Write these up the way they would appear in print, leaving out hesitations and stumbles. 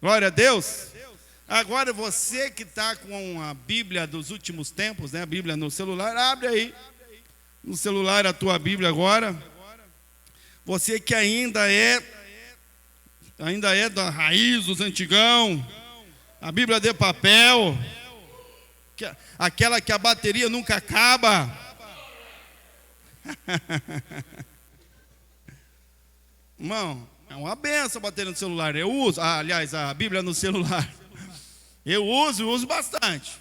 Glória a Deus. Agora você que está com a Bíblia dos últimos tempos, né? A Bíblia no celular, abre aí no celular a tua Bíblia agora. Você que ainda é da raiz dos antigão, a Bíblia de papel, aquela que a bateria nunca acaba. Irmão, é uma benção a bateria no celular. Eu uso, aliás, a Bíblia no celular. Eu uso bastante.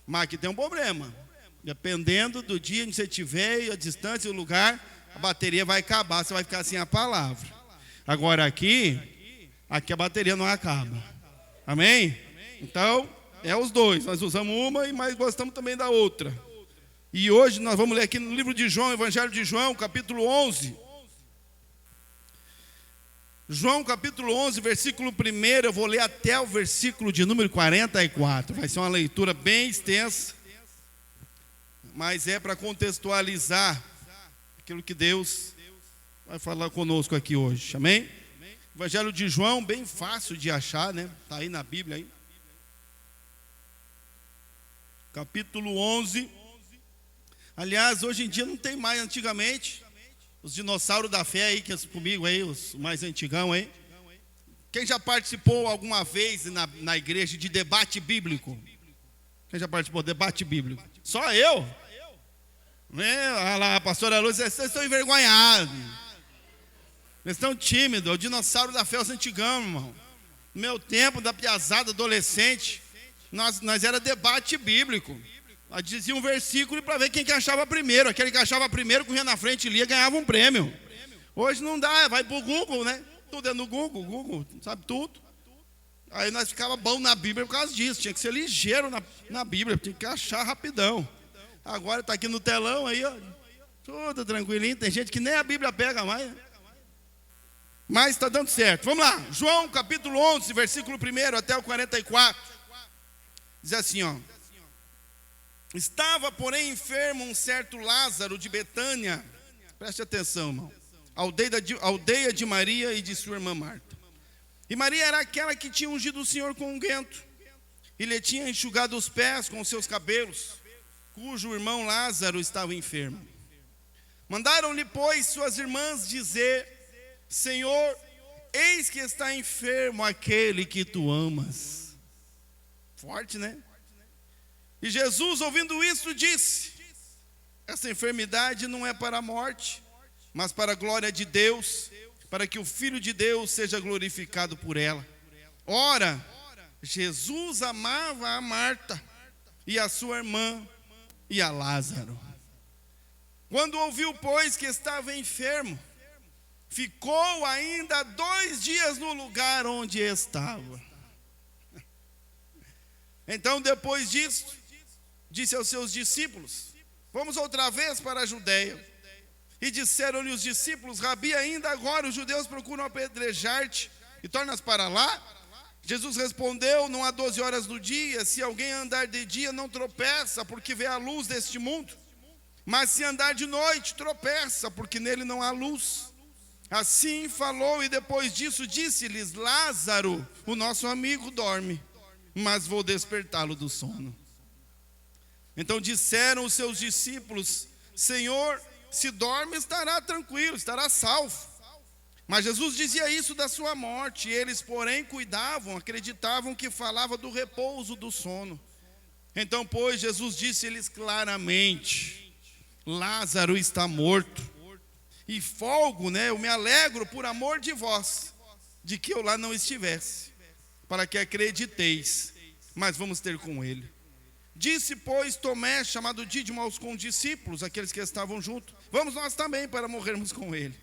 Mas aqui tem um problema. Dependendo do dia onde você estiver, a distância e o lugar, a bateria vai acabar, você vai ficar sem a palavra. Agora aqui a bateria não acaba. Amém? Então, é os dois. Nós usamos uma, mas gostamos também da outra. E hoje nós vamos ler aqui no livro de João, Evangelho de João, capítulo 11. João capítulo 11, versículo 1, eu vou ler até o versículo de número 44. Vai ser uma leitura bem extensa, mas é para contextualizar aquilo que Deus vai falar conosco aqui hoje, amém? Evangelho de João, bem fácil de achar, né? Está aí na Bíblia, aí. Capítulo 11. Aliás, hoje em dia não tem mais, antigamente. Os dinossauros da fé aí, que é comigo aí, os mais antigão aí. Quem já participou alguma vez na igreja de debate bíblico? Quem já participou de debate bíblico? Só eu? Olha lá, a pastora Luz, vocês estão envergonhados. Vocês estão tímidos. O dinossauro da fé, os antigão, irmão. No meu tempo, da piazada, adolescente, nós era debate bíblico. Nós dizia um versículo para ver quem que achava primeiro. Aquele que achava primeiro, corria na frente e lia, ganhava um prêmio. Hoje não dá, vai pro Google, né? Tudo é no Google sabe tudo. Aí nós ficava bom na Bíblia por causa disso. Tinha que ser ligeiro na Bíblia, tinha que achar rapidão. Agora está aqui no telão aí, ó, tudo tranquilinho. Tem gente que nem a Bíblia pega mais, né? Mas está dando certo. Vamos lá, João capítulo 11, versículo 1 até o 44. Diz assim, ó. Estava, porém, enfermo um certo Lázaro de Betânia. Preste atenção, irmão. Aldeia de Maria e de sua irmã Marta. E Maria era aquela que tinha ungido o Senhor com unguento e lhe tinha enxugado os pés com os seus cabelos, cujo irmão Lázaro estava enfermo. Mandaram-lhe, pois, suas irmãs dizer: Senhor, eis que está enfermo aquele que tu amas. Forte, né? E Jesus, ouvindo isso, disse: essa enfermidade não é para a morte, mas para a glória de Deus, para que o Filho de Deus seja glorificado por ela. Ora, Jesus amava a Marta e a sua irmã e a Lázaro. Quando ouviu, pois, que estava enfermo, ficou ainda 2 dias no lugar onde estava. Então, depois disso, disse aos seus discípulos: vamos outra vez para a Judeia. E disseram-lhe os discípulos: Rabi, ainda agora os judeus procuram apedrejar-te e tornas para lá? Jesus respondeu: não há 12 horas do dia. Se alguém andar de dia, não tropeça, porque vê a luz deste mundo. Mas se andar de noite, tropeça, porque nele não há luz. Assim falou, e depois disso disse-lhes: Lázaro, o nosso amigo, dorme, mas vou despertá-lo do sono. Então disseram os seus discípulos: Senhor, se dorme, estará tranquilo, estará salvo. Mas Jesus dizia isso da sua morte. Eles, porém, acreditavam que falava do repouso do sono. Então, pois, Jesus disse-lhes claramente: Lázaro está morto. E folgo, eu me alegro por amor de vós, de que eu lá não estivesse, para que acrediteis, mas vamos ter com ele. Disse, pois, Tomé, chamado Dídimo, aos condiscípulos, aqueles que estavam junto: vamos nós também para morrermos com ele.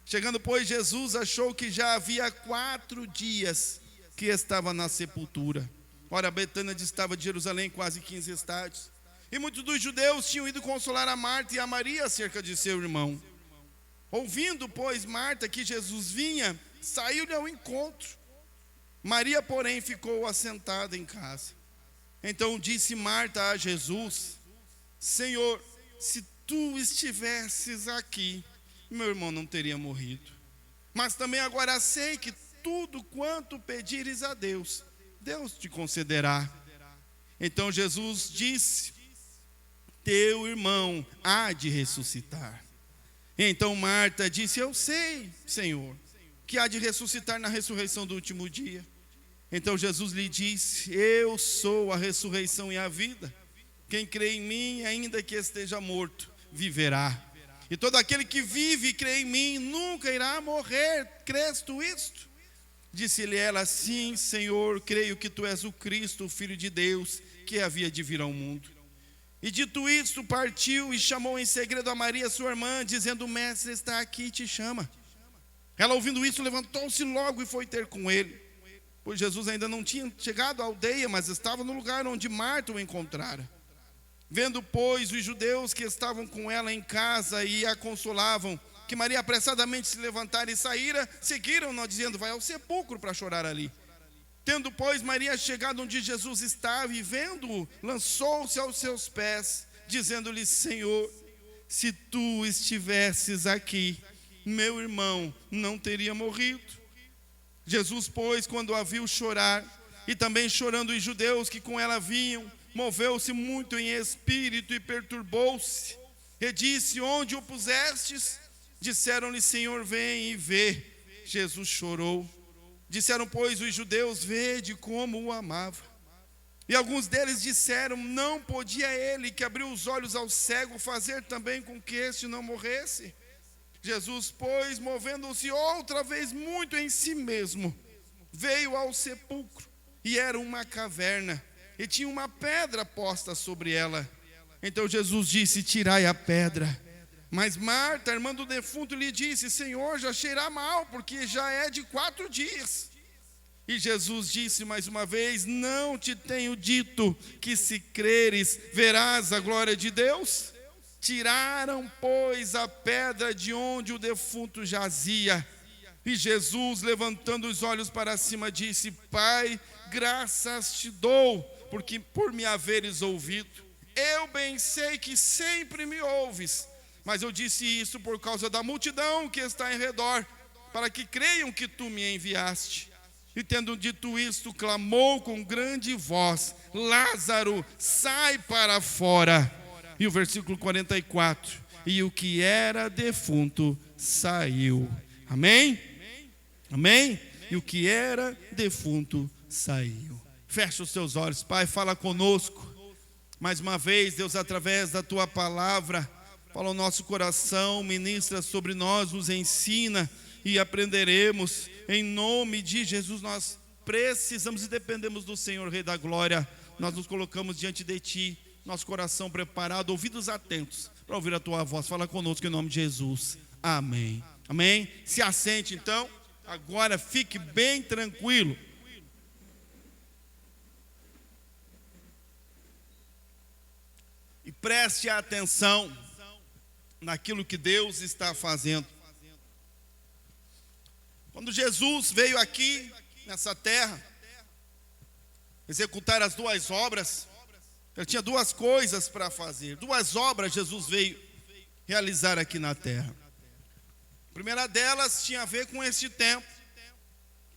Chegando, pois, Jesus achou que já havia 4 dias que estava na sepultura. Ora, Betânia distava de Jerusalém quase 15 estádios. E muitos dos judeus tinham ido consolar a Marta e a Maria acerca de seu irmão. Ouvindo, pois, Marta que Jesus vinha, saiu-lhe ao encontro. Maria, porém, ficou assentada em casa. Então disse Marta a Jesus: Senhor, se tu estivesses aqui, meu irmão não teria morrido. Mas também agora sei que tudo quanto pedires a Deus, Deus te concederá. Então Jesus disse: teu irmão há de ressuscitar. Então Marta disse: eu sei, Senhor, que há de ressuscitar na ressurreição do último dia. Então Jesus lhe disse: eu sou a ressurreição e a vida. Quem crê em mim, ainda que esteja morto, viverá. E todo aquele que vive e crê em mim nunca irá morrer. Crês tu isto? Disse-lhe ela: sim, Senhor, creio que tu és o Cristo, o Filho de Deus, que havia de vir ao mundo. E dito isto, partiu e chamou em segredo a Maria, sua irmã, dizendo: o mestre está aqui e te chama. Ela, ouvindo isso, levantou-se logo e foi ter com ele, pois Jesus ainda não tinha chegado à aldeia, mas estava no lugar onde Marta o encontrara. Vendo, pois, os judeus que estavam com ela em casa e a consolavam, que Maria apressadamente se levantara e saíra, seguiram-na, dizendo: vai ao sepulcro para chorar ali. Tendo, pois, Maria chegado onde Jesus estava e vendo-o, lançou-se aos seus pés, dizendo-lhe: Senhor, se tu estivesses aqui, meu irmão não teria morrido. Jesus, pois, quando a viu chorar, e também chorando os judeus que com ela vinham, moveu-se muito em espírito e perturbou-se, e disse: onde o pusestes? Disseram-lhe: Senhor, vem e vê. Jesus chorou. Disseram, pois, os judeus: vede como o amava. E alguns deles disseram: não podia ele, que abriu os olhos ao cego, fazer também com que este não morresse? Jesus, pois, movendo-se outra vez muito em si mesmo, veio ao sepulcro, e era uma caverna, e tinha uma pedra posta sobre ela. Então Jesus disse: tirai a pedra. Mas Marta, irmã do defunto, lhe disse: Senhor, já cheira mal, porque já é de 4 dias. E Jesus disse mais uma vez: não te tenho dito que se creres, verás a glória de Deus? Tiraram, pois, a pedra de onde o defunto jazia. E Jesus, levantando os olhos para cima, disse: Pai, graças te dou, porque por me haveres ouvido. Eu bem sei que sempre me ouves, mas eu disse isso por causa da multidão que está em redor, para que creiam que tu me enviaste. E tendo dito isto, clamou com grande voz: Lázaro, sai para fora. E o versículo 44, e o que era defunto saiu. Amém? Amém? E o que era defunto saiu. Fecha os teus olhos, Pai, fala conosco. Mais uma vez, Deus, através da tua palavra, fala o nosso coração, ministra sobre nós, nos ensina e aprenderemos. Em nome de Jesus, nós precisamos e dependemos do Senhor, Rei da Glória. Nós nos colocamos diante de Ti, nosso coração preparado, ouvidos atentos para ouvir a Tua voz. Fala conosco em nome de Jesus. Amém. Amém? Se assente então, agora fique bem tranquilo. E preste atenção naquilo que Deus está fazendo. Quando Jesus veio aqui nessa terra executar as 2 obras, ele tinha 2 coisas para fazer. 2 obras Jesus veio realizar aqui na terra. A primeira delas tinha a ver com este tempo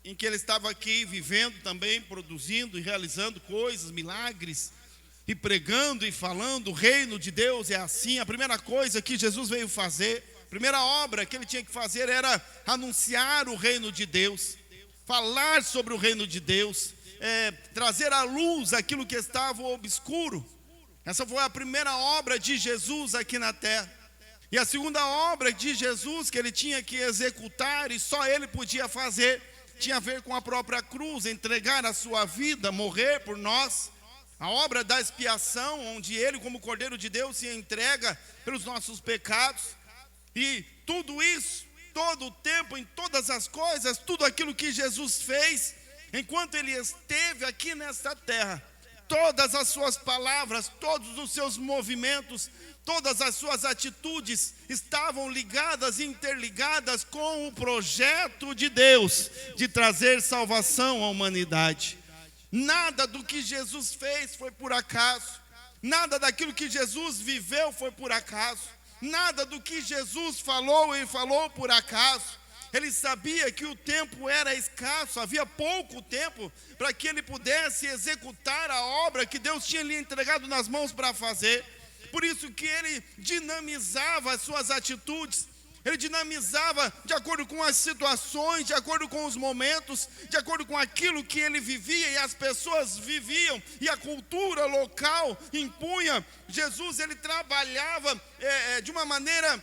em que ele estava aqui vivendo também, produzindo e realizando coisas, milagres, e pregando e falando. O reino de Deus é assim. A primeira coisa que Jesus veio fazer, a primeira obra que ele tinha que fazer era anunciar o reino de Deus, falar sobre o reino de Deus, trazer à luz aquilo que estava obscuro. Essa foi a primeira obra de Jesus aqui na terra. E a segunda obra de Jesus que ele tinha que executar, e só ele podia fazer, tinha a ver com a própria cruz, entregar a sua vida, morrer por nós. A obra da expiação, onde ele, como Cordeiro de Deus, se entrega pelos nossos pecados. E tudo isso, todo o tempo, em todas as coisas, tudo aquilo que Jesus fez, enquanto ele esteve aqui nesta terra, todas as suas palavras, todos os seus movimentos, todas as suas atitudes estavam ligadas, interligadas com o projeto de Deus de trazer salvação à humanidade. Nada do que Jesus fez foi por acaso. Nada daquilo que Jesus viveu foi por acaso. Nada do que Jesus falou por acaso. Ele sabia que o tempo era escasso, havia pouco tempo para que ele pudesse executar a obra que Deus tinha lhe entregado nas mãos para fazer. Por isso que ele dinamizava as suas atitudes, ele dinamizava de acordo com as situações, de acordo com os momentos, de acordo com aquilo que ele vivia e as pessoas viviam, e a cultura local impunha. Jesus, ele trabalhava de uma maneira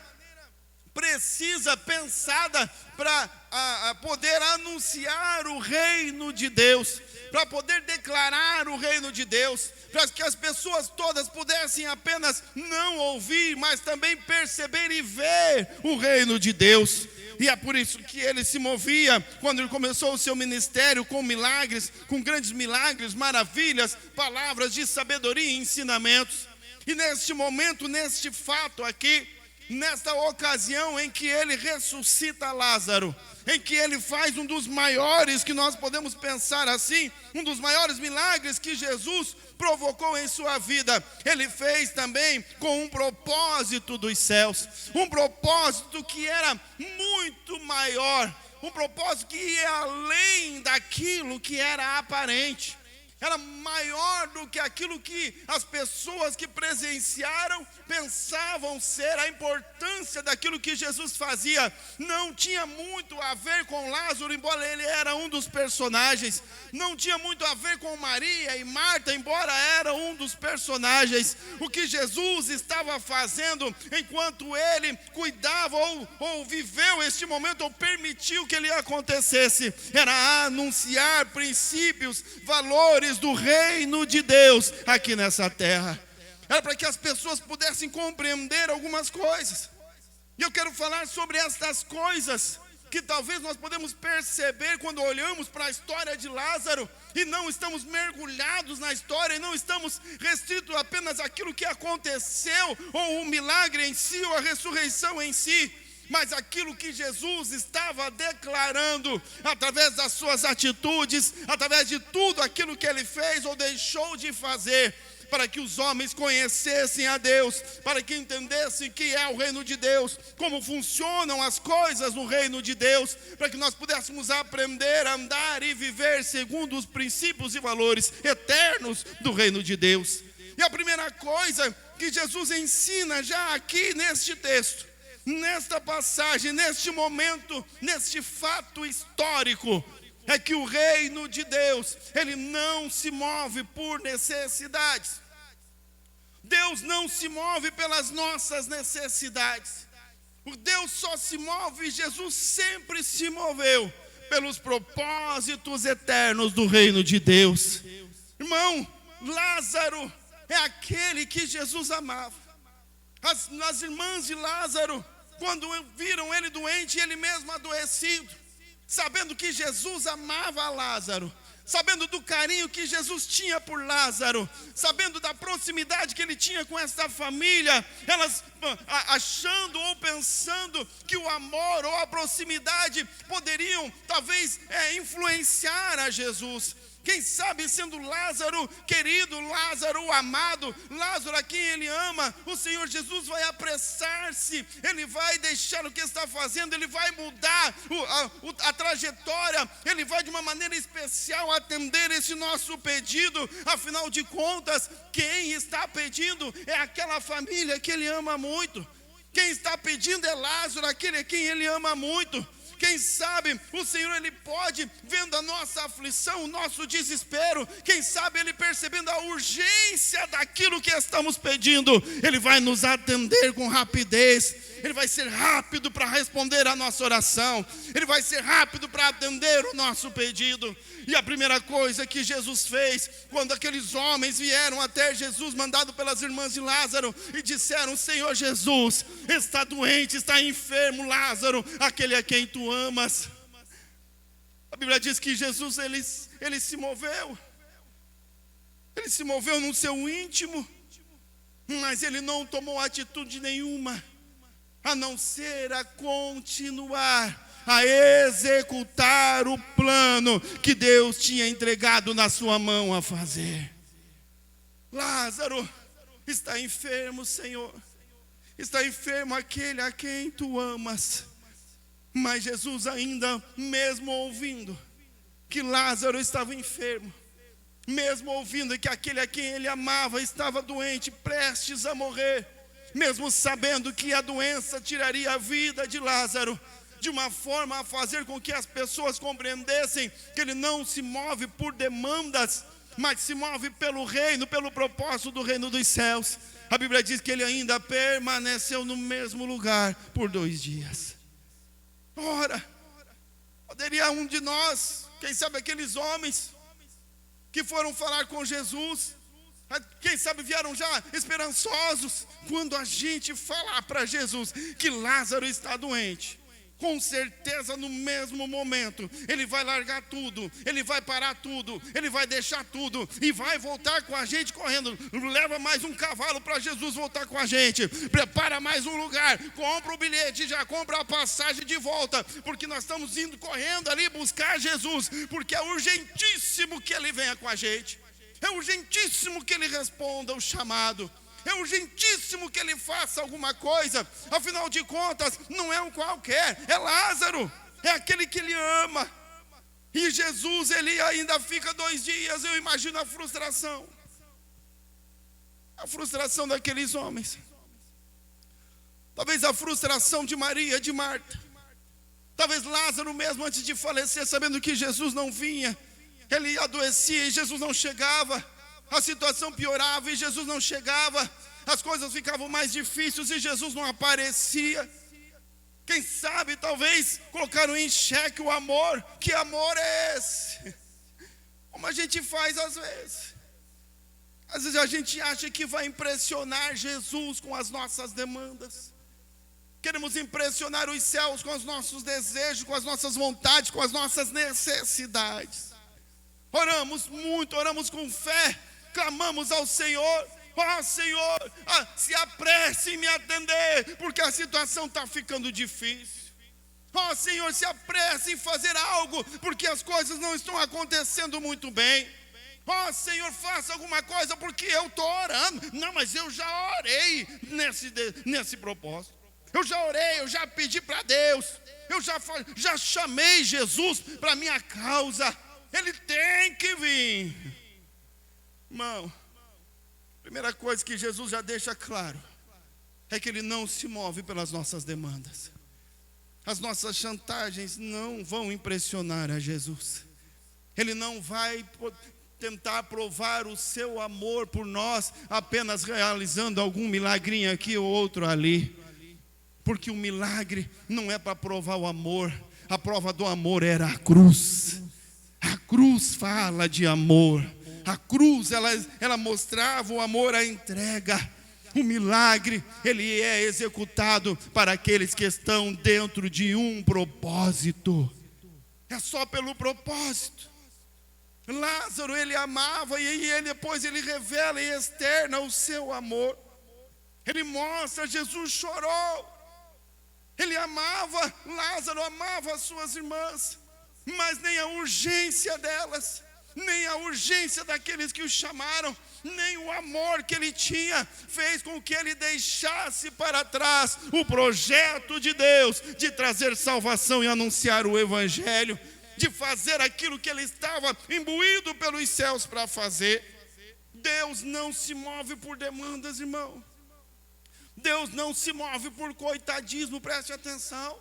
precisa, pensada, para poder anunciar o reino de Deus, para poder declarar o reino de Deus, para que as pessoas todas pudessem apenas não ouvir, mas também perceber e ver o reino de Deus. E é por isso que ele se movia, quando ele começou o seu ministério, com milagres, com grandes milagres, maravilhas, palavras de sabedoria e ensinamentos. E neste momento, neste fato aqui, nesta ocasião em que ele ressuscita Lázaro, em que ele faz um dos maiores, que nós podemos pensar assim, um dos maiores milagres que Jesus provocou em sua vida, ele fez também com um propósito dos céus, um propósito que era muito maior, um propósito que ia além daquilo que era aparente. Era maior do que aquilo que as pessoas que presenciaram pensavam ser. A importância daquilo que Jesus fazia não tinha muito a ver com Lázaro, embora ele era um dos personagens. Não tinha muito a ver com Maria e Marta, embora era um dos personagens. O que Jesus estava fazendo enquanto ele cuidava ou viveu este momento, ou permitiu que ele acontecesse, era anunciar princípios, valores do reino de Deus aqui nessa terra. Era para que as pessoas pudessem compreender algumas coisas. E eu quero falar sobre estas coisas que talvez nós podemos perceber quando olhamos para a história de Lázaro e não estamos mergulhados na história, e não estamos restritos apenas àquilo que aconteceu, ou o milagre em si, ou a ressurreição em si, mas aquilo que Jesus estava declarando através das suas atitudes, através de tudo aquilo que ele fez ou deixou de fazer, para que os homens conhecessem a Deus, para que entendessem que é o reino de Deus, como funcionam as coisas no reino de Deus, para que nós pudéssemos aprender a andar e viver segundo os princípios e valores eternos do reino de Deus. E a primeira coisa que Jesus ensina já aqui neste texto, nesta passagem, neste momento, neste fato histórico, é que o reino de Deus, ele não se move por necessidades. Deus não se move pelas nossas necessidades. O Deus só se move, Jesus sempre se moveu pelos propósitos eternos do reino de Deus. Irmão, Lázaro é aquele que Jesus amava. As irmãs de Lázaro, quando viram ele doente, ele mesmo adoecido, sabendo que Jesus amava a Lázaro, sabendo do carinho que Jesus tinha por Lázaro, sabendo da proximidade que ele tinha com esta família, elas achando ou pensando que o amor ou a proximidade poderiam talvez influenciar a Jesus. Quem sabe, sendo Lázaro querido, Lázaro amado, Lázaro a quem ele ama, o Senhor Jesus vai apressar-se, ele vai deixar o que está fazendo, ele vai mudar a trajetória, ele vai de uma maneira especial atender esse nosso pedido. Afinal de contas, quem está pedindo é aquela família que ele ama muito. Quem está pedindo é Lázaro, aquele a quem ele ama muito. Quem sabe o Senhor, ele pode, vendo a nossa aflição, o nosso desespero, quem sabe ele percebendo a urgência daquilo que estamos pedindo, ele vai nos atender com rapidez, ele vai ser rápido para responder a nossa oração, ele vai ser rápido para atender o nosso pedido. E a primeira coisa que Jesus fez, quando aqueles homens vieram até Jesus, mandado pelas irmãs de Lázaro, e disseram: Senhor Jesus, está doente, está enfermo Lázaro, aquele a quem tu amas. A Bíblia diz que Jesus, ele se moveu no seu íntimo, mas ele não tomou atitude nenhuma, a não ser a continuar a executar o plano que Deus tinha entregado na sua mão a fazer. Lázaro está enfermo, Senhor, está enfermo aquele a quem tu amas. Mas Jesus ainda, mesmo ouvindo que Lázaro estava enfermo, mesmo ouvindo que aquele a quem ele amava estava doente, prestes a morrer, mesmo sabendo que a doença tiraria a vida de Lázaro, de uma forma a fazer com que as pessoas compreendessem que ele não se move por demandas, mas se move pelo reino, pelo propósito do reino dos céus. A Bíblia diz que ele ainda permaneceu no mesmo lugar por 2 dias. Ora, poderia um de nós, quem sabe aqueles homens que foram falar com Jesus, quem sabe vieram já esperançosos, quando a gente falar para Jesus que Lázaro está doente, com certeza no mesmo momento ele vai largar tudo, ele vai parar tudo, ele vai deixar tudo e vai voltar com a gente correndo. Leva mais um cavalo para Jesus voltar com a gente, prepara mais um lugar, compra o bilhete, já compra a passagem de volta, porque nós estamos indo correndo ali buscar Jesus, porque é urgentíssimo que ele venha com a gente, é urgentíssimo que ele responda o chamado, é urgentíssimo que ele faça alguma coisa. Afinal de contas, não é um qualquer, é Lázaro, é aquele que ele ama. E Jesus, ele ainda fica 2 dias. Eu imagino a frustração daqueles homens. Talvez a frustração de Maria, de Marta. Talvez Lázaro mesmo antes de falecer, sabendo que Jesus não vinha, ele adoecia e Jesus não chegava. A situação piorava e Jesus não chegava, as coisas ficavam mais difíceis e Jesus não aparecia. Quem sabe, talvez, colocaram em xeque o amor. Que amor é esse? Como a gente faz às vezes. Às vezes a gente acha que vai impressionar Jesus com as nossas demandas. Queremos impressionar os céus com os nossos desejos, com as nossas vontades, com as nossas necessidades. Oramos muito, oramos com fé, clamamos ao Senhor: ó Senhor, se apresse em me atender, porque a situação está ficando difícil. Ó Senhor, se apresse em fazer algo, porque as coisas não estão acontecendo muito bem. Ó Senhor, faça alguma coisa, porque eu estou orando. Não, mas eu já orei nesse propósito. Eu já orei, eu já pedi para Deus, eu já chamei Jesus para a minha causa. Ele tem que vir. Irmão, a primeira coisa que Jesus já deixa claro é que ele não se move pelas nossas demandas. As nossas chantagens não vão impressionar a Jesus. Ele não vai tentar provar o seu amor por nós apenas realizando algum milagrinho aqui ou outro ali. Porque o milagre não é para provar o amor. A prova do amor era a cruz. A cruz fala de amor. A cruz, ela mostrava o amor, a entrega. O milagre, ele é executado para aqueles que estão dentro de um propósito. É só pelo propósito. Lázaro, ele amava e depois ele revela e externa o seu amor. Ele mostra, Jesus chorou. Ele amava, Lázaro amava as suas irmãs, mas nem a urgência delas, nem a urgência daqueles que o chamaram, nem o amor que ele tinha, fez com que ele deixasse para trás o projeto de Deus, de trazer salvação e anunciar o evangelho, de fazer aquilo que ele estava imbuído pelos céus para fazer. Deus não se move por demandas, irmão. Deus não se move por coitadismo, preste atenção.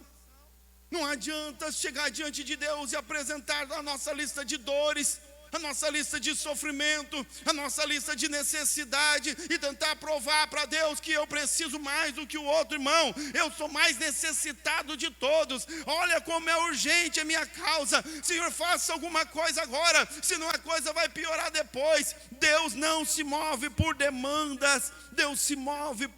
Não adianta chegar diante de Deus e apresentar a nossa lista de dores, a nossa lista de sofrimento, a nossa lista de necessidade e tentar provar para Deus que eu preciso mais do que o outro. Irmão, eu sou mais necessitado de todos. Olha como é urgente a minha causa. Senhor, faça alguma coisa agora, senão a coisa vai piorar depois. Deus não se move por demandas. Deus se move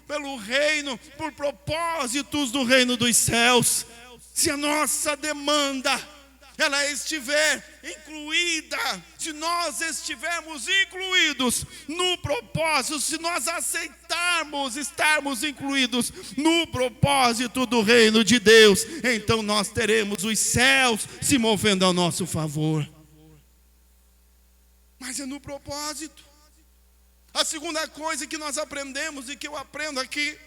pelo reino, por propósitos do reino dos céus. Se a nossa demanda ela estiver incluída, se nós estivermos incluídos no propósito, se nós aceitarmos estarmos incluídos no propósito do reino de Deus, então nós teremos os céus se movendo ao nosso favor. Mas é no propósito. A segunda coisa que nós aprendemos e que eu aprendo aqui,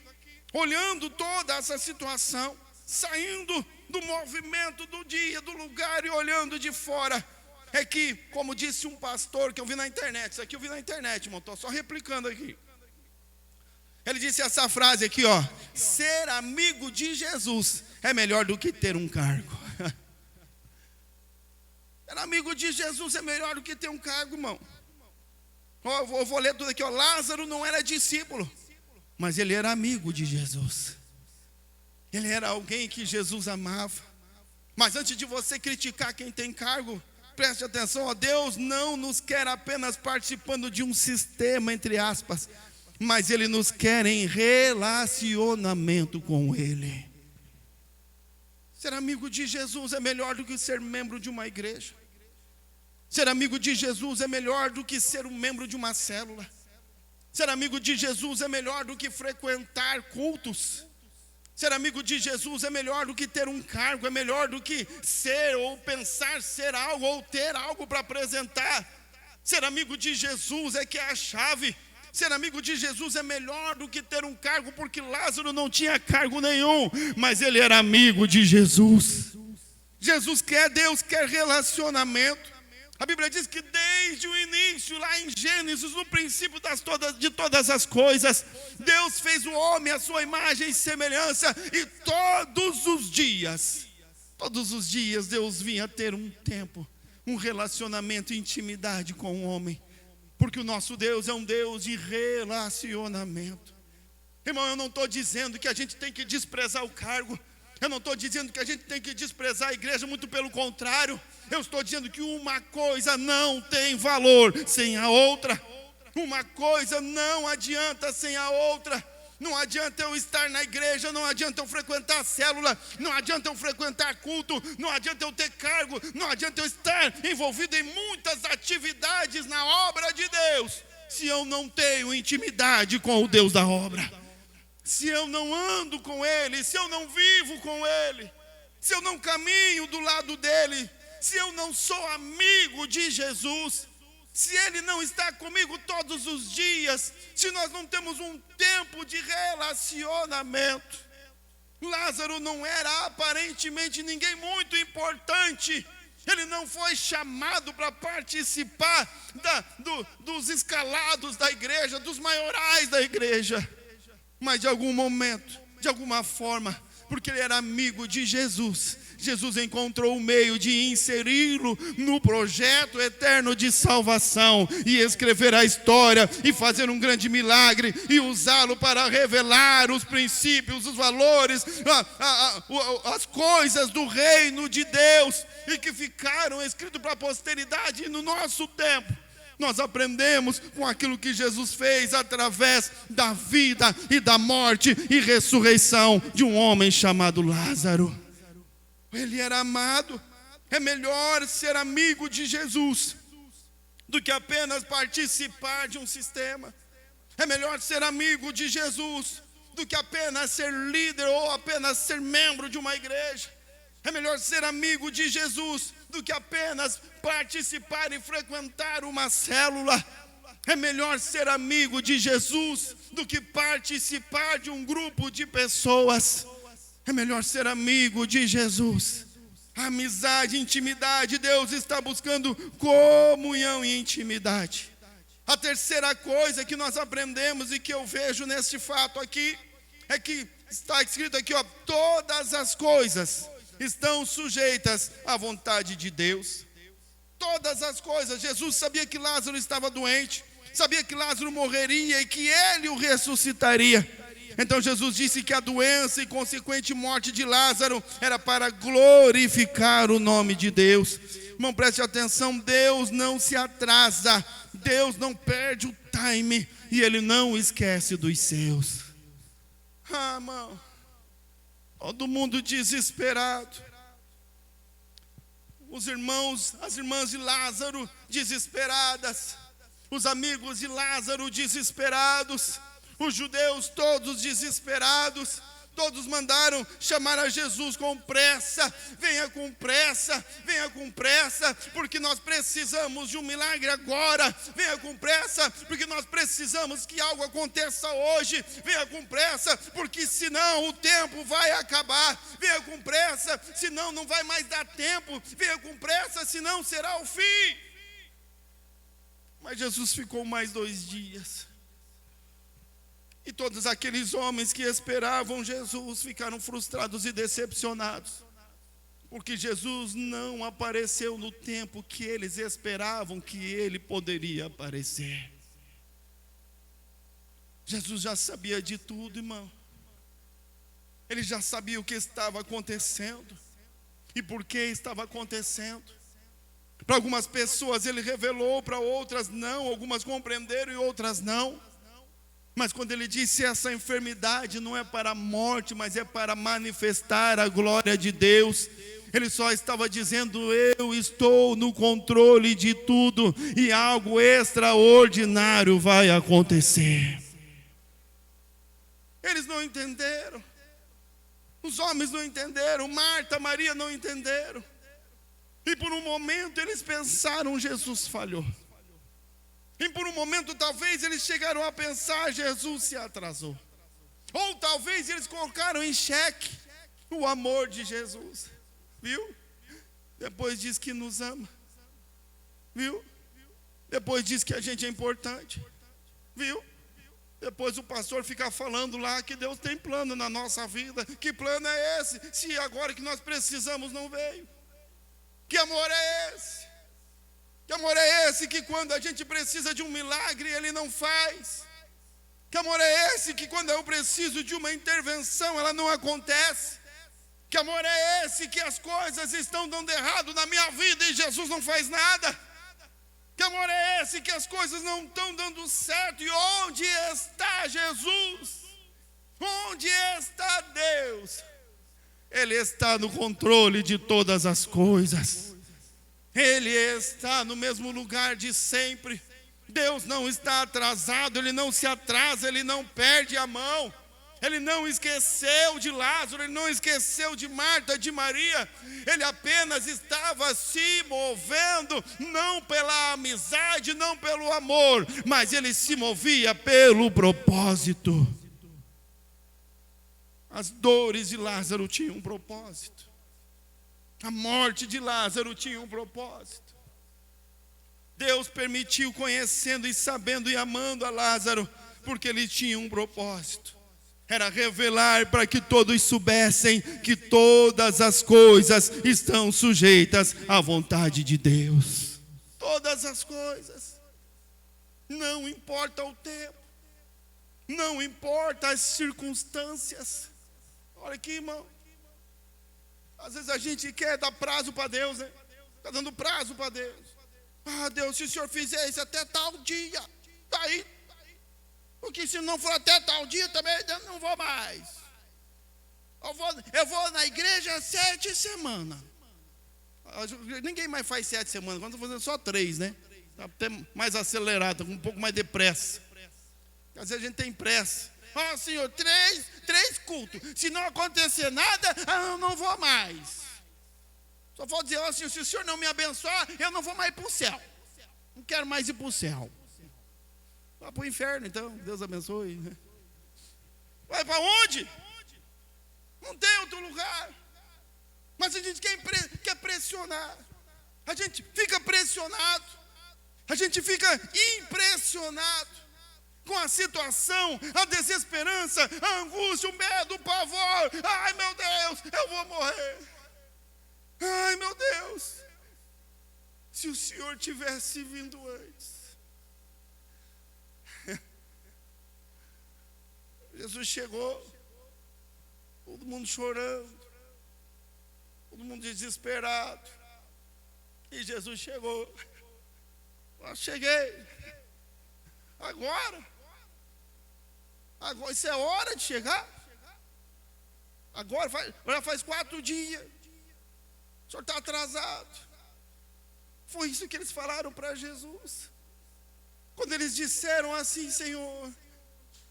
olhando toda essa situação, saindo do movimento do dia, do lugar e olhando de fora. É que, como disse um pastor que eu vi na internet, isso aqui eu vi na internet, irmão, estou só replicando aqui. Ele disse essa frase aqui, ó: ser amigo de Jesus é melhor do que ter um cargo. Ser amigo de Jesus é melhor do que ter um cargo, irmão. Eu vou ler tudo aqui, ó. Lázaro não era discípulo, mas ele era amigo de Jesus. Ele era alguém que Jesus amava. Mas antes de você criticar quem tem cargo, preste atenção, ó, Deus não nos quer apenas participando de um sistema, entre aspas, mas Ele nos quer em relacionamento com Ele. Ser amigo de Jesus é melhor do que ser membro de uma igreja. Ser amigo de Jesus é melhor do que ser um membro de uma célula. Ser amigo de Jesus é melhor do que frequentar cultos. Ser amigo de Jesus é melhor do que ter um cargo, é melhor do que ser ou pensar ser algo ou ter algo para apresentar. Ser amigo de Jesus é que é a chave. Ser amigo de Jesus é melhor do que ter um cargo, porque Lázaro não tinha cargo nenhum, mas ele era amigo de Jesus. Deus quer relacionamento. A Bíblia diz que desde o início, lá em Gênesis, no princípio de todas as coisas, Deus fez o homem à sua imagem e semelhança, e todos os dias, Deus vinha ter um tempo, um relacionamento, intimidade com o homem, porque o nosso Deus é um Deus de relacionamento. Irmão, eu não estou dizendo que a gente tem que desprezar o cargo, eu não estou dizendo que a gente tem que desprezar a igreja, muito pelo contrário. Eu estou dizendo que uma coisa não tem valor sem a outra. Uma coisa não adianta sem a outra. Não adianta eu estar na igreja, não adianta eu frequentar a célula, não adianta eu frequentar culto, não adianta eu ter cargo, não adianta eu estar envolvido em muitas atividades na obra de Deus, se eu não tenho intimidade com o Deus da obra. Se eu não ando com Ele, se eu não vivo com Ele, se eu não caminho do lado dEle, se eu não sou amigo de Jesus, se Ele não está comigo todos os dias, se nós não temos um tempo de relacionamento. Lázaro não era aparentemente ninguém muito importante, ele não foi chamado para participar dos escalados da igreja, dos maiorais da igreja, mas de algum momento, de alguma forma, porque ele era amigo de Jesus, Jesus encontrou o meio de inseri-lo no projeto eterno de salvação e escrever a história e fazer um grande milagre e usá-lo para revelar os princípios, os valores, as coisas do reino de Deus e que ficaram escritos para a posteridade. E no nosso tempo nós aprendemos com aquilo que Jesus fez através da vida e da morte e ressurreição de um homem chamado Lázaro. Ele era amado. É melhor ser amigo de Jesus do que apenas participar de um sistema. É melhor ser amigo de Jesus do que apenas ser líder ou apenas ser membro de uma igreja. É melhor ser amigo de Jesus do que apenas participar e frequentar uma célula. É melhor ser amigo de Jesus do que participar de um grupo de pessoas. É melhor ser amigo de Jesus. Amizade, intimidade, Deus está buscando comunhão e intimidade. A terceira coisa que nós aprendemos e que eu vejo nesse fato aqui, é que está escrito aqui, ó, todas as coisas estão sujeitas à vontade de Deus. Todas as coisas. Jesus sabia que Lázaro estava doente, sabia que Lázaro morreria e que ele o ressuscitaria. Então Jesus disse que a doença e consequente morte de Lázaro era para glorificar o nome de Deus. Irmão, preste atenção, Deus não se atrasa, Deus não perde o time e Ele não esquece dos seus. Irmão, todo mundo desesperado. Os irmãos, as irmãs de Lázaro desesperadas, os amigos de Lázaro desesperados, os judeus todos desesperados, Todos mandaram chamar a Jesus com pressa. Venha com pressa, venha com pressa, porque nós precisamos de um milagre agora. Venha com pressa, porque nós precisamos que algo aconteça hoje. Venha com pressa, porque senão o tempo vai acabar. Venha com pressa, senão não vai mais dar tempo. Venha com pressa, senão será o fim. Mas Jesus ficou mais 2 dias. E todos aqueles homens que esperavam Jesus ficaram frustrados e decepcionados, porque Jesus não apareceu no tempo que eles esperavam que ele poderia aparecer. Jesus já sabia de tudo, irmão. Ele já sabia o que estava acontecendo e por que estava acontecendo. Para algumas pessoas ele revelou, para outras não. Algumas compreenderam e outras não. Mas quando ele disse essa enfermidade não é para a morte, mas é para manifestar a glória de Deus, ele só estava dizendo: eu estou no controle de tudo e algo extraordinário vai acontecer. Eles não entenderam. Os homens não entenderam. Marta, Maria não entenderam. E por um momento eles pensaram: Jesus falhou. E por um momento talvez eles chegaram a pensar: Jesus se atrasou. Ou talvez eles colocaram em xeque o amor de Jesus. Viu? Depois diz que nos ama. Viu? Depois diz que a gente é importante. Viu? Depois o pastor fica falando lá que Deus tem plano na nossa vida. Que plano é esse? Se agora que nós precisamos não veio. Que amor é esse? Que amor é esse que quando a gente precisa de um milagre, ele não faz? Que amor é esse que quando eu preciso de uma intervenção, ela não acontece? Que amor é esse que as coisas estão dando errado na minha vida e Jesus não faz nada? Que amor é esse que as coisas não estão dando certo? E onde está Jesus? Onde está Deus? Ele está no controle de todas as coisas. Ele está no mesmo lugar de sempre. Deus não está atrasado, Ele não se atrasa, Ele não perde a mão. Ele não esqueceu de Lázaro, Ele não esqueceu de Marta, de Maria. Ele apenas estava se movendo, não pela amizade, não pelo amor, mas Ele se movia pelo propósito. As dores de Lázaro tinham um propósito. A morte de Lázaro tinha um propósito. Deus permitiu, conhecendo e sabendo e amando a Lázaro, porque ele tinha um propósito. Era revelar para que todos soubessem que todas as coisas estão sujeitas à vontade de Deus. Todas as coisas. Não importa o tempo. Não importa as circunstâncias. Olha aqui, irmão. Às vezes a gente quer dar prazo para Deus, né? Está dando prazo para Deus. Ah, Deus, se o Senhor fizer isso até tal dia, tá aí. Porque se não for até tal dia, também eu não vou mais. Eu vou na igreja 7 semanas. Ninguém mais faz 7 semanas, quando estou fazendo só 3, né? Está até mais acelerado, com um pouco mais de pressa. Às vezes a gente tem pressa. Ah, Senhor, 3 cultos. Se não acontecer nada, eu não vou mais. Só vou dizer assim: se o Senhor não me abençoar, eu não vou mais para o céu. Não quero mais ir para o céu. Vai para o inferno, então. Deus abençoe. Vai para onde? Não tem outro lugar. Mas a gente quer pressionar. A gente fica pressionado. A gente fica impressionado com a situação, a desesperança, a angústia, o medo, o pavor. Ai, meu Deus, eu vou morrer. Ai, meu Deus. Se o Senhor tivesse vindo antes. Jesus chegou, todo mundo chorando, todo mundo desesperado. E Jesus chegou. Eu cheguei. Agora, isso é hora de chegar. Agora, já faz 4 dias. O senhor está atrasado. Foi isso que eles falaram para Jesus. Quando eles disseram assim: Senhor,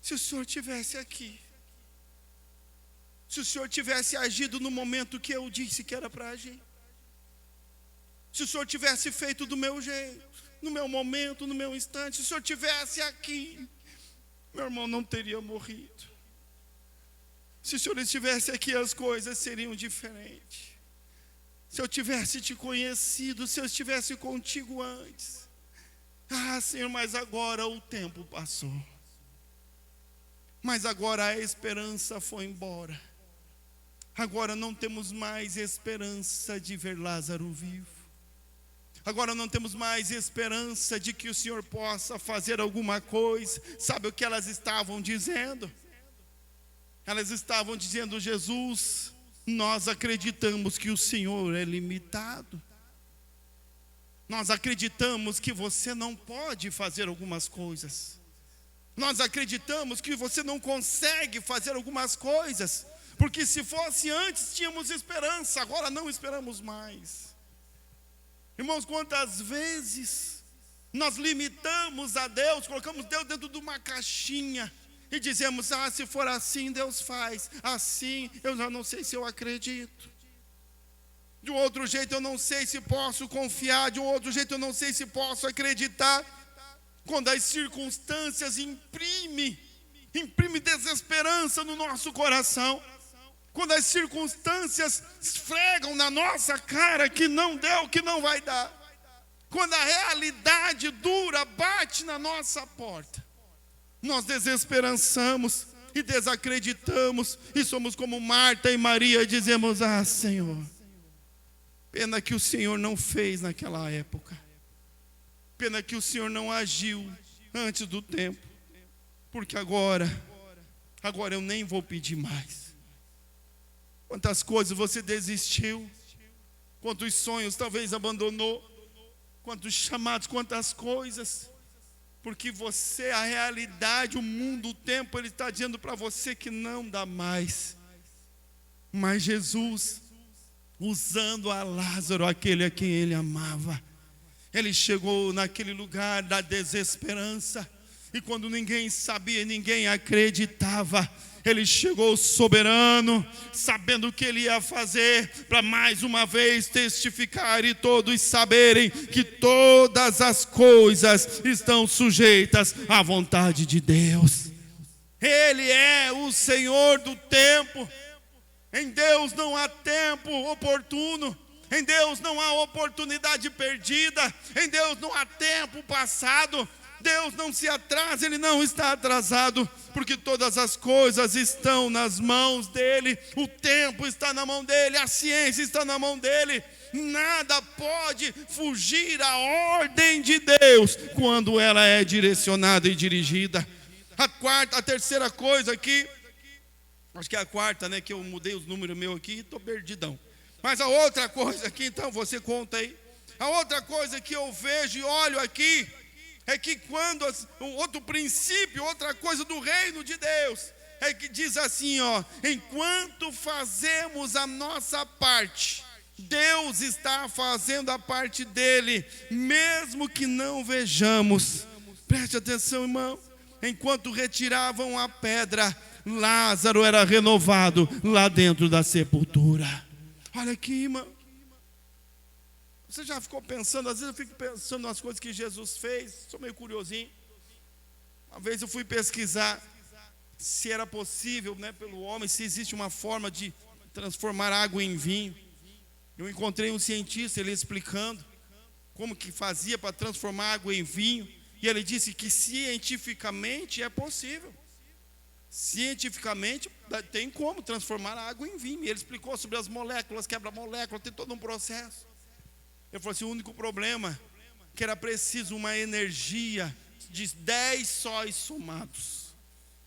se o Senhor estivesse aqui, Se o Senhor tivesse agido no momento que eu disse que era para agir. Se o Senhor tivesse feito do meu jeito, no meu momento, no meu instante, se o Senhor tivesse aqui, meu irmão não teria morrido. Se o Senhor estivesse aqui, as coisas seriam diferentes. Se eu tivesse te conhecido, se eu estivesse contigo antes. Ah, Senhor, mas agora o tempo passou. Mas agora a esperança foi embora. Agora não temos mais esperança de ver Lázaro vivo. Agora não temos mais esperança de que o Senhor possa fazer alguma coisa. Sabe o que elas estavam dizendo? Elas estavam dizendo: Jesus, nós acreditamos que o Senhor é limitado. Nós acreditamos que você não pode fazer algumas coisas. Nós acreditamos que você não consegue fazer algumas coisas. Porque se fosse antes, tínhamos esperança, agora não esperamos mais. Irmãos, quantas vezes nós limitamos a Deus, colocamos Deus dentro de uma caixinha e dizemos: ah, se for assim, Deus faz. Assim, eu já não sei se eu acredito. De um outro jeito, eu não sei se posso confiar. De um outro jeito, eu não sei se posso acreditar. Quando as circunstâncias imprimem desesperança no nosso coração. Quando as circunstâncias esfregam na nossa cara que não deu, que não vai dar. Quando a realidade dura bate na nossa porta. Nós desesperançamos e desacreditamos. E somos como Marta e Maria e dizemos: ah, Senhor, pena que o Senhor não fez naquela época. Pena que o Senhor não agiu antes do tempo. Porque agora eu nem vou pedir mais. Quantas coisas você desistiu, quantos sonhos talvez abandonou, quantos chamados, quantas coisas, porque você, a realidade, o mundo, o tempo, ele está dizendo para você que não dá mais. Mas Jesus, usando a Lázaro, aquele a quem ele amava, ele chegou naquele lugar da desesperança, e quando ninguém sabia, ninguém acreditava, ele chegou soberano, sabendo o que ele ia fazer, para mais uma vez testificar e todos saberem que todas as coisas estão sujeitas à vontade de Deus. Ele é o Senhor do tempo. Em Deus não há tempo oportuno. Em Deus não há oportunidade perdida. Em Deus não há tempo passado. Deus não se atrasa, Ele não está atrasado, porque todas as coisas estão nas mãos dEle, o tempo está na mão dEle, a ciência está na mão dEle, nada pode fugir à ordem de Deus, quando ela é direcionada e dirigida. A terceira coisa aqui, acho que é a quarta, né, que eu mudei os números meus aqui, estou perdidão. Mas a outra coisa aqui, então você conta aí, a outra coisa que eu vejo e olho aqui, é que quando, outro princípio, outra coisa do reino de Deus, é que diz assim, ó: enquanto fazemos a nossa parte, Deus está fazendo a parte dele, mesmo que não vejamos. Preste atenção, irmão. Enquanto retiravam a pedra, Lázaro era renovado lá dentro da sepultura. Olha aqui, irmão. Você já ficou pensando, às vezes eu fico pensando nas coisas que Jesus fez, sou meio curiosinho. Uma vez eu fui pesquisar se era possível, né, pelo homem, se existe uma forma de transformar água em vinho. Eu encontrei um cientista, ele explicando como que fazia para transformar água em vinho. E ele disse que cientificamente é possível. Cientificamente tem como transformar a água em vinho. E ele explicou sobre as moléculas, quebra-moléculas, tem todo um processo. Ele falou assim: o único problema é que era preciso uma energia de 10 sóis somados.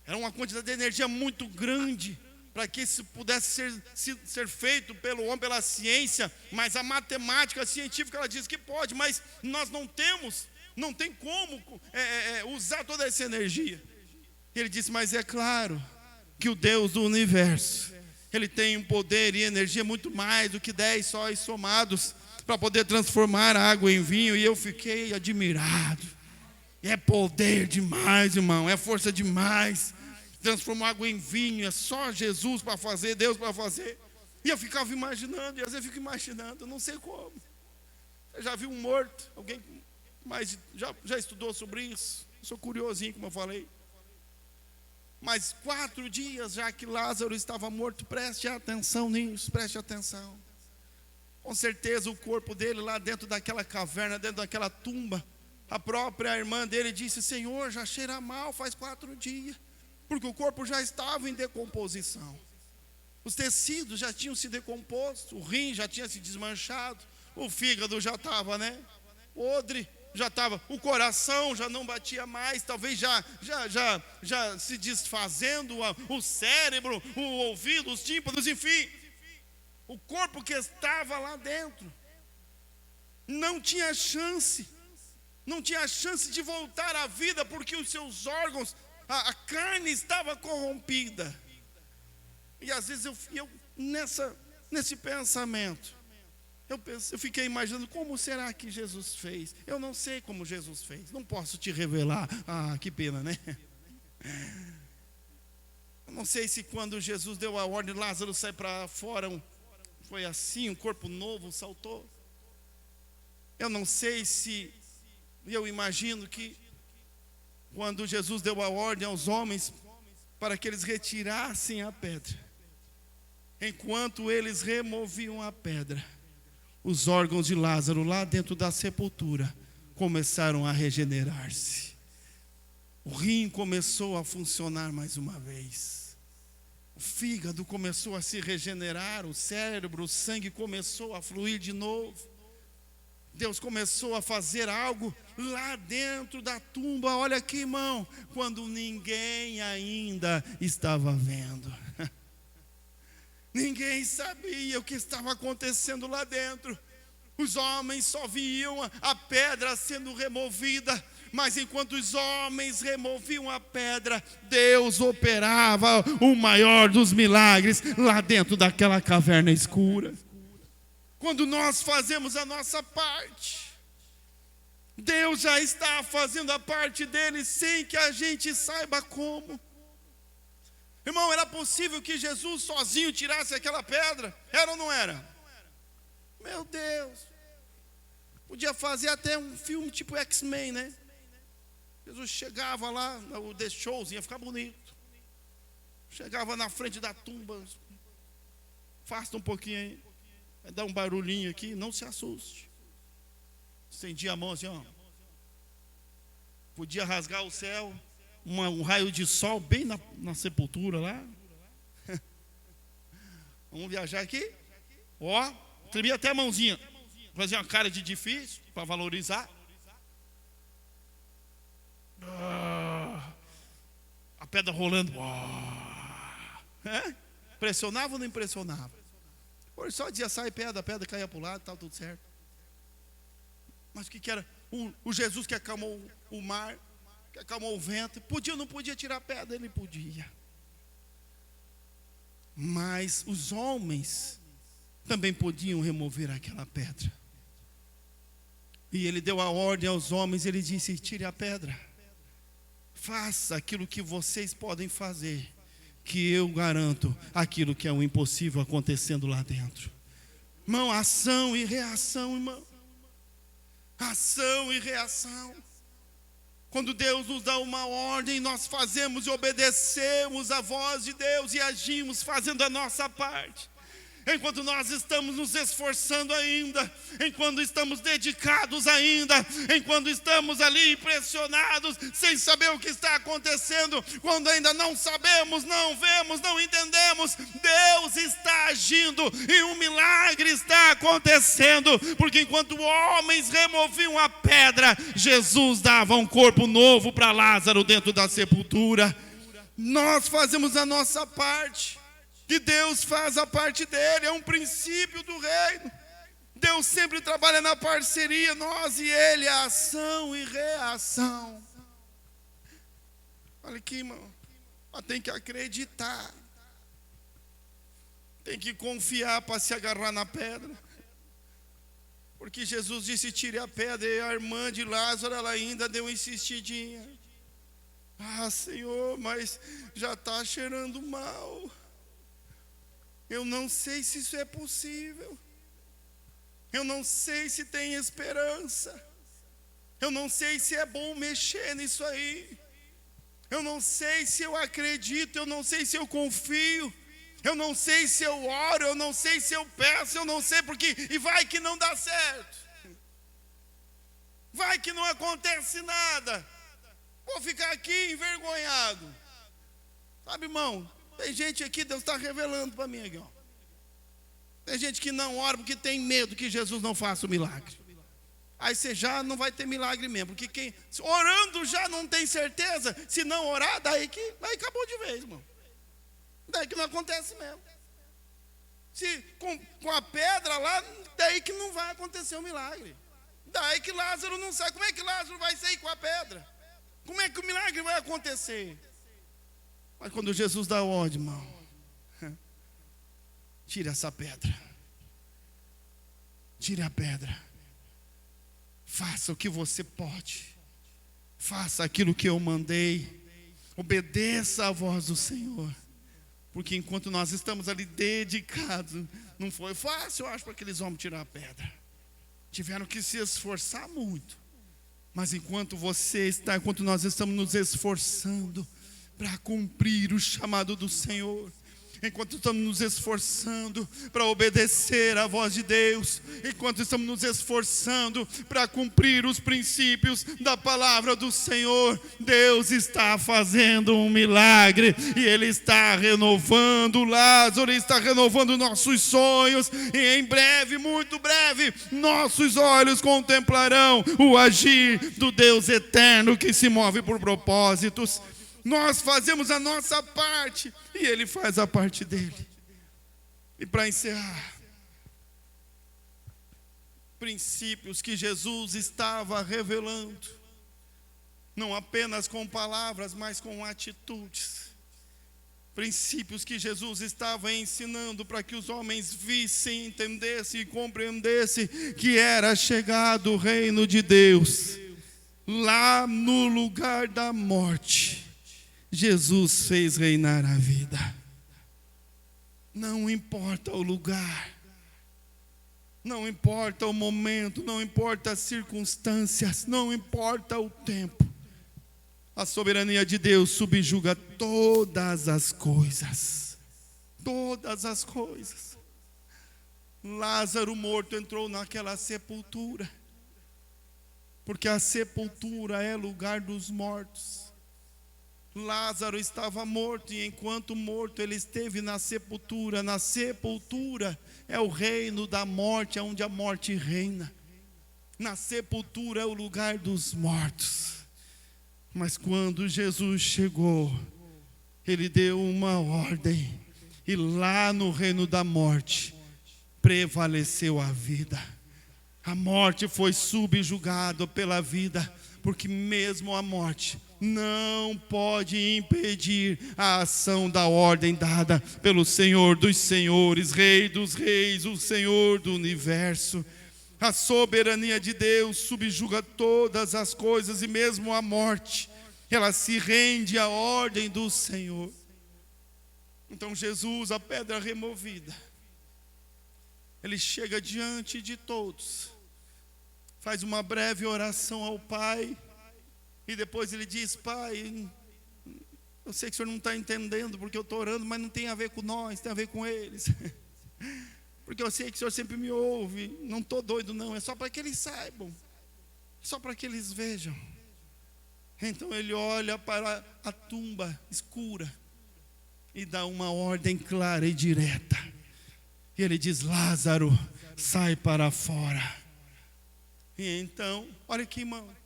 Era uma quantidade de energia muito grande para que isso pudesse ser feito pelo homem, pela ciência. Mas a matemática científica, ela diz que pode, mas nós não tem como usar toda essa energia. Ele disse: mas é claro que o Deus do universo, Ele tem um poder e energia muito mais do que 10 sóis somados, para poder transformar a água em vinho. E eu fiquei admirado. É poder demais, irmão, é força demais. Transformar água em vinho, é só Jesus para fazer, Deus para fazer. E eu ficava imaginando, e às vezes eu fico imaginando, não sei como. Você já viu um morto? Alguém mais já estudou sobre isso? Eu sou curiosinho, como eu falei. Mas 4 dias já que Lázaro estava morto, preste atenção nisso, preste atenção. Com certeza o corpo dele lá dentro daquela caverna, dentro daquela tumba, a própria irmã dele disse: Senhor, já cheira mal faz 4 dias. Porque o corpo já estava em decomposição. Os tecidos já tinham se decomposto, o rim já tinha se desmanchado, o fígado já estava, podre, já estava, o coração já não batia mais, talvez já se desfazendo, o cérebro, o ouvido, os tímpanos, enfim. O corpo que estava lá dentro não tinha chance de voltar à vida, porque os seus órgãos, a carne estava corrompida. E às vezes eu nesse pensamento, eu fiquei imaginando, como será que Jesus fez? Eu não sei como Jesus fez, não posso te revelar. Que pena, né? Eu não sei se quando Jesus deu a ordem, Lázaro sai para fora, foi assim, um corpo novo saltou. Eu não sei se, eu imagino que quando Jesus deu a ordem aos homens para que eles retirassem a pedra, enquanto eles removiam a pedra, os órgãos de Lázaro lá dentro da sepultura começaram a regenerar-se. O rim começou a funcionar mais uma vez. O fígado começou a se regenerar, o cérebro, o sangue começou a fluir de novo. Deus começou a fazer algo lá dentro da tumba, olha aqui, irmão, quando ninguém ainda estava vendo. Ninguém sabia o que estava acontecendo lá dentro. Os homens só viam a pedra sendo removida, mas enquanto os homens removiam a pedra, Deus operava o maior dos milagres lá dentro daquela caverna escura. Quando nós fazemos a nossa parte, Deus já está fazendo a parte dele sem que a gente saiba como. Irmão, era possível que Jesus sozinho tirasse aquela pedra? Era ou não era? Meu Deus, podia fazer até um filme tipo X-Men, né? Jesus chegava lá, o The Shows, ia ficar bonito. Chegava na frente da tumba, afasta um pouquinho aí, vai dar um barulhinho aqui, não se assuste. Estendia a mão assim, ó. Podia rasgar o céu, um raio de sol bem na sepultura lá. Vamos viajar aqui? Ó, tremia até a mãozinha, fazia uma cara de difícil para valorizar. A pedra rolando. Impressionava ou não impressionava? Hoje só dizia, sai pedra, a pedra caía para o lado, estava tudo certo. Mas o que era? O Jesus que acalmou o mar, que acalmou o vento, podia ou não podia tirar a pedra? Ele podia. Mas os homens também podiam remover aquela pedra. E ele deu a ordem aos homens, ele disse: tire a pedra. Faça aquilo que vocês podem fazer, que eu garanto aquilo que é o impossível acontecendo lá dentro. Irmão, ação e reação, irmão. Ação e reação. Quando Deus nos dá uma ordem, nós fazemos e obedecemos a voz de Deus e agimos fazendo a nossa parte. Enquanto nós estamos nos esforçando ainda, enquanto estamos dedicados ainda, enquanto estamos ali impressionados, sem saber o que está acontecendo, quando ainda não sabemos, não vemos, não entendemos, Deus está agindo e um milagre está acontecendo, porque enquanto homens removiam a pedra, Jesus dava um corpo novo para Lázaro dentro da sepultura. Nós fazemos a nossa parte. Que Deus faz a parte dele, é um princípio do reino. Deus sempre trabalha na parceria, nós e ele, ação e reação. Olha aqui, irmão, tem que acreditar, tem que confiar para se agarrar na pedra. Porque Jesus disse: tire a pedra, e a irmã de Lázaro, ela ainda deu uma insistidinha. Ah, Senhor, mas já está cheirando mal. Eu não sei se isso é possível. Eu não sei se tem esperança. Eu não sei se é bom mexer nisso aí. Eu não sei se eu acredito, eu não sei se eu confio. Eu não sei se eu oro, eu não sei se eu peço, eu não sei porque. E vai que não dá certo. Vai que não acontece nada. Vou ficar aqui envergonhado. Sabe, irmão, tem gente aqui, Deus está revelando para mim aqui, ó. Tem gente que não ora porque tem medo que Jesus não faça o milagre. Aí você já não vai ter milagre mesmo. Porque quem orando já não tem certeza. Se não orar, daí acabou de vez, irmão. Daí que não acontece mesmo. Se com a pedra lá, daí que não vai acontecer o milagre. Daí que Lázaro não sai. Como é que Lázaro vai sair com a pedra? Como é que o milagre vai acontecer? Mas quando Jesus dá ordem, irmão, tire essa pedra. Tire a pedra. Faça o que você pode. Faça aquilo que eu mandei. Obedeça à voz do Senhor. Porque enquanto nós estamos ali dedicados, não foi fácil, eu acho, para aqueles homens tirar a pedra. Tiveram que se esforçar muito. Mas enquanto nós estamos nos esforçando para cumprir o chamado do Senhor, enquanto estamos nos esforçando para obedecer à voz de Deus, enquanto estamos nos esforçando para cumprir os princípios da palavra do Senhor, Deus está fazendo um milagre, e Ele está renovando Lázaro, Ele está renovando nossos sonhos, e em breve, muito breve, nossos olhos contemplarão o agir do Deus eterno que se move por propósitos. Nós fazemos a nossa parte e Ele faz a parte dele. E para encerrar, princípios que Jesus estava revelando, não apenas com palavras, mas com atitudes. Princípios que Jesus estava ensinando para que os homens vissem, entendessem e compreendessem que era chegado o reino de Deus. Lá no lugar da morte, Jesus fez reinar a vida. Não importa o lugar, não importa o momento, não importa as circunstâncias, não importa o tempo. A soberania de Deus subjuga todas as coisas. Todas as coisas. Lázaro morto entrou naquela sepultura, porque a sepultura é lugar dos mortos. Lázaro estava morto, e enquanto morto ele esteve na sepultura. Na sepultura é o reino da morte, onde a morte reina. Na sepultura é o lugar dos mortos. Mas quando Jesus chegou, Ele deu uma ordem, e lá no reino da morte prevaleceu a vida. A morte foi subjugada pela vida, porque mesmo a morte não pode impedir a ação da ordem dada pelo Senhor dos senhores, Rei dos reis, o Senhor do universo. A soberania de Deus subjuga todas as coisas, e mesmo a morte, ela se rende à ordem do Senhor. Então Jesus, a pedra removida, Ele chega diante de todos, faz uma breve oração ao Pai, e depois Ele diz: Pai, eu sei que o Senhor não está entendendo porque eu estou orando, mas não tem a ver com nós, tem a ver com eles. Porque eu sei que o Senhor sempre me ouve, não estou doido não, é só para que eles saibam, só para que eles vejam. Então Ele olha para a tumba escura e dá uma ordem clara e direta. E Ele diz: Lázaro, sai para fora. E então, olha aqui, irmão.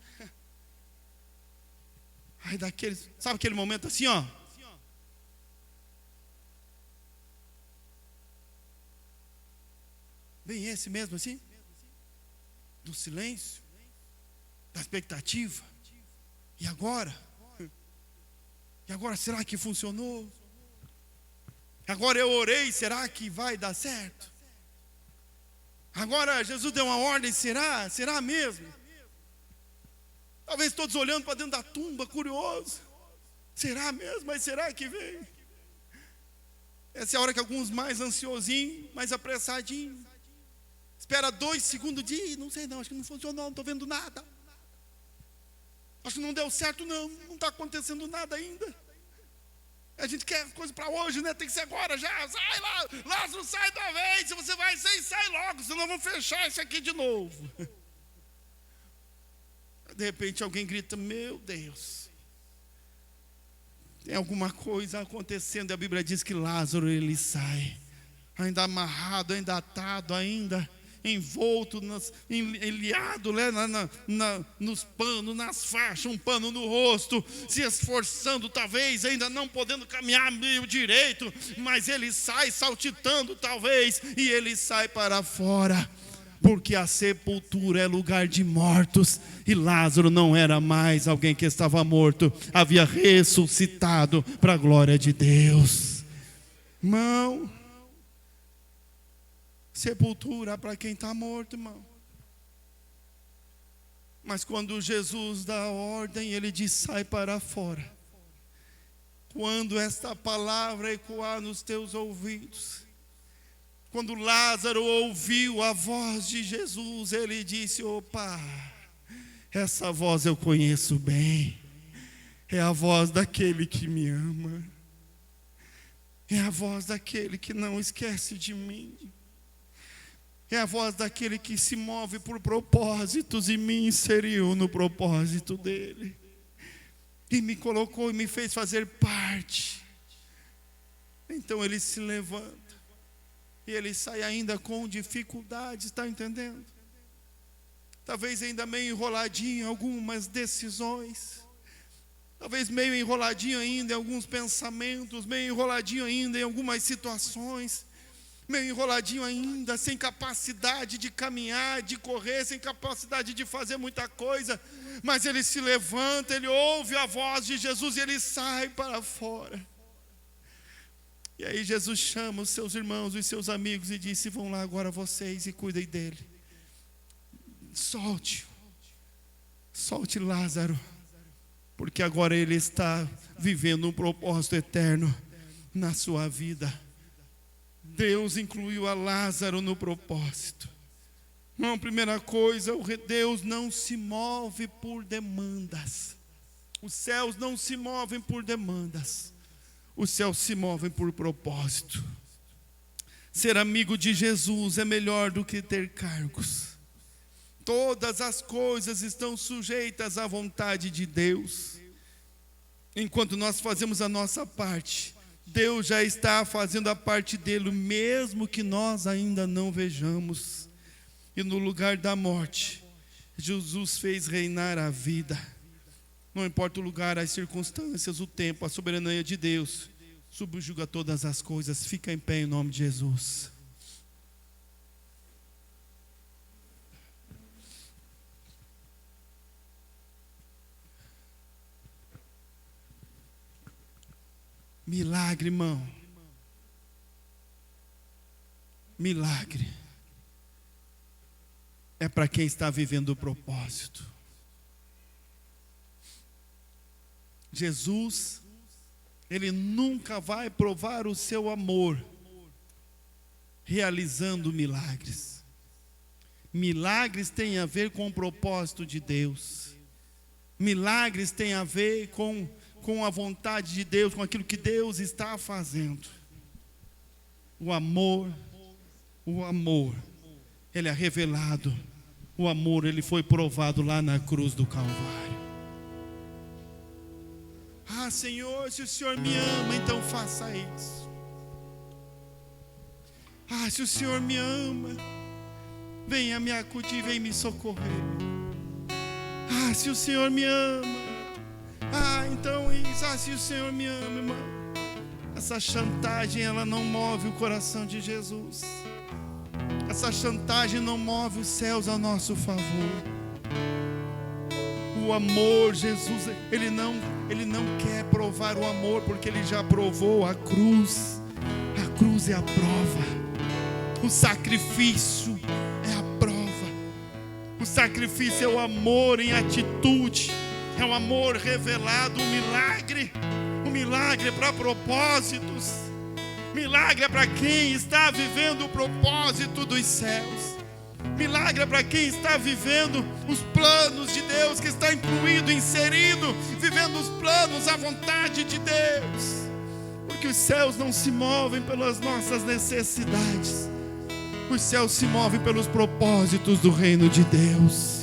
Aí sabe aquele momento assim, ó? Bem esse mesmo assim? Do silêncio, da expectativa. E agora? E agora, será que funcionou? Agora eu orei, será que vai dar certo? Agora Jesus deu uma ordem, será? Será mesmo? Talvez todos olhando para dentro da tumba, curioso. Será mesmo? Mas será que vem? Essa é a hora que alguns mais ansiosinhos, mais apressadinhos, espera 2 segundos de, não sei não, acho que não funcionou, não estou vendo nada. Acho que não deu certo não está acontecendo nada ainda. A gente quer coisa para hoje, né? Tem que ser agora já. Sai lá, Lázaro, sai da vez. Se você vai sair, sai logo, senão vamos fechar isso aqui de novo. De repente alguém grita, meu Deus, tem alguma coisa acontecendo. E a Bíblia diz que Lázaro, ele sai, ainda amarrado, ainda atado, ainda envolto, enliado, né, nos panos, nas faixas, um pano no rosto, se esforçando, talvez ainda não podendo caminhar meio direito, mas ele sai saltitando talvez, e ele sai para fora, porque a sepultura é lugar de mortos, e Lázaro não era mais alguém que estava morto, havia ressuscitado para a glória de Deus. Irmão, sepultura para quem está morto, irmão. Mas quando Jesus dá a ordem, ele diz, sai para fora. Quando esta palavra ecoar nos teus ouvidos, quando Lázaro ouviu a voz de Jesus, ele disse, opa, essa voz eu conheço bem. É a voz daquele que me ama. É a voz daquele que não esquece de mim. É a voz daquele que se move por propósitos e me inseriu no propósito dele. E me colocou e me fez fazer parte. Então ele se levanta. E ele sai ainda com dificuldades, está entendendo? Talvez ainda meio enroladinho em algumas decisões. Talvez meio enroladinho ainda em alguns pensamentos. Meio enroladinho ainda em algumas situações. Meio enroladinho ainda, sem capacidade de caminhar, de correr, sem capacidade de fazer muita coisa. Mas ele se levanta, ele ouve a voz de Jesus e ele sai para fora. E aí Jesus chama os seus irmãos, os seus amigos e disse, vão lá agora vocês e cuidem dele. Solte Lázaro, porque agora ele está vivendo um propósito eterno na sua vida. Deus incluiu a Lázaro no propósito. Não, primeira coisa, Deus não se move por demandas. Os céus não se movem por demandas. Os céus se movem por propósito. Ser amigo de Jesus é melhor do que ter cargos. Todas as coisas estão sujeitas à vontade de Deus. Enquanto nós fazemos a nossa parte, Deus já está fazendo a parte dele, mesmo que nós ainda não vejamos. E no lugar da morte, Jesus fez reinar a vida. Não importa o lugar, as circunstâncias, o tempo, a soberania de Deus subjuga todas as coisas. Fica em pé em nome de Jesus. Milagre, irmão. Milagre é para quem está vivendo o propósito. Jesus, ele nunca vai provar o seu amor realizando milagres. Milagres têm a ver com o propósito de Deus. Milagres têm a ver com a vontade de Deus, com aquilo que Deus está fazendo. O amor, ele é revelado. O amor, ele foi provado lá na cruz do Calvário. Ah, Senhor, se o Senhor me ama, então faça isso. Ah, se o Senhor me ama, venha me acudir, venha me socorrer. Ah, se o Senhor me ama, então isso. Ah, se o Senhor me ama, irmão. Essa chantagem, ela não move o coração de Jesus. Essa chantagem não move os céus a nosso favor. O amor, Jesus, ele não quer provar o amor, porque ele já provou a cruz. A cruz é a prova. O sacrifício é a prova. O sacrifício é o amor em atitude. É o amor revelado, um milagre para propósitos. Milagre é para quem está vivendo o propósito dos céus. Milagre é para quem está vivendo os planos de Deus, que está incluído, inserido, vivendo os planos, a vontade de Deus. Porque os céus não se movem pelas nossas necessidades. Os céus se movem pelos propósitos do reino de Deus.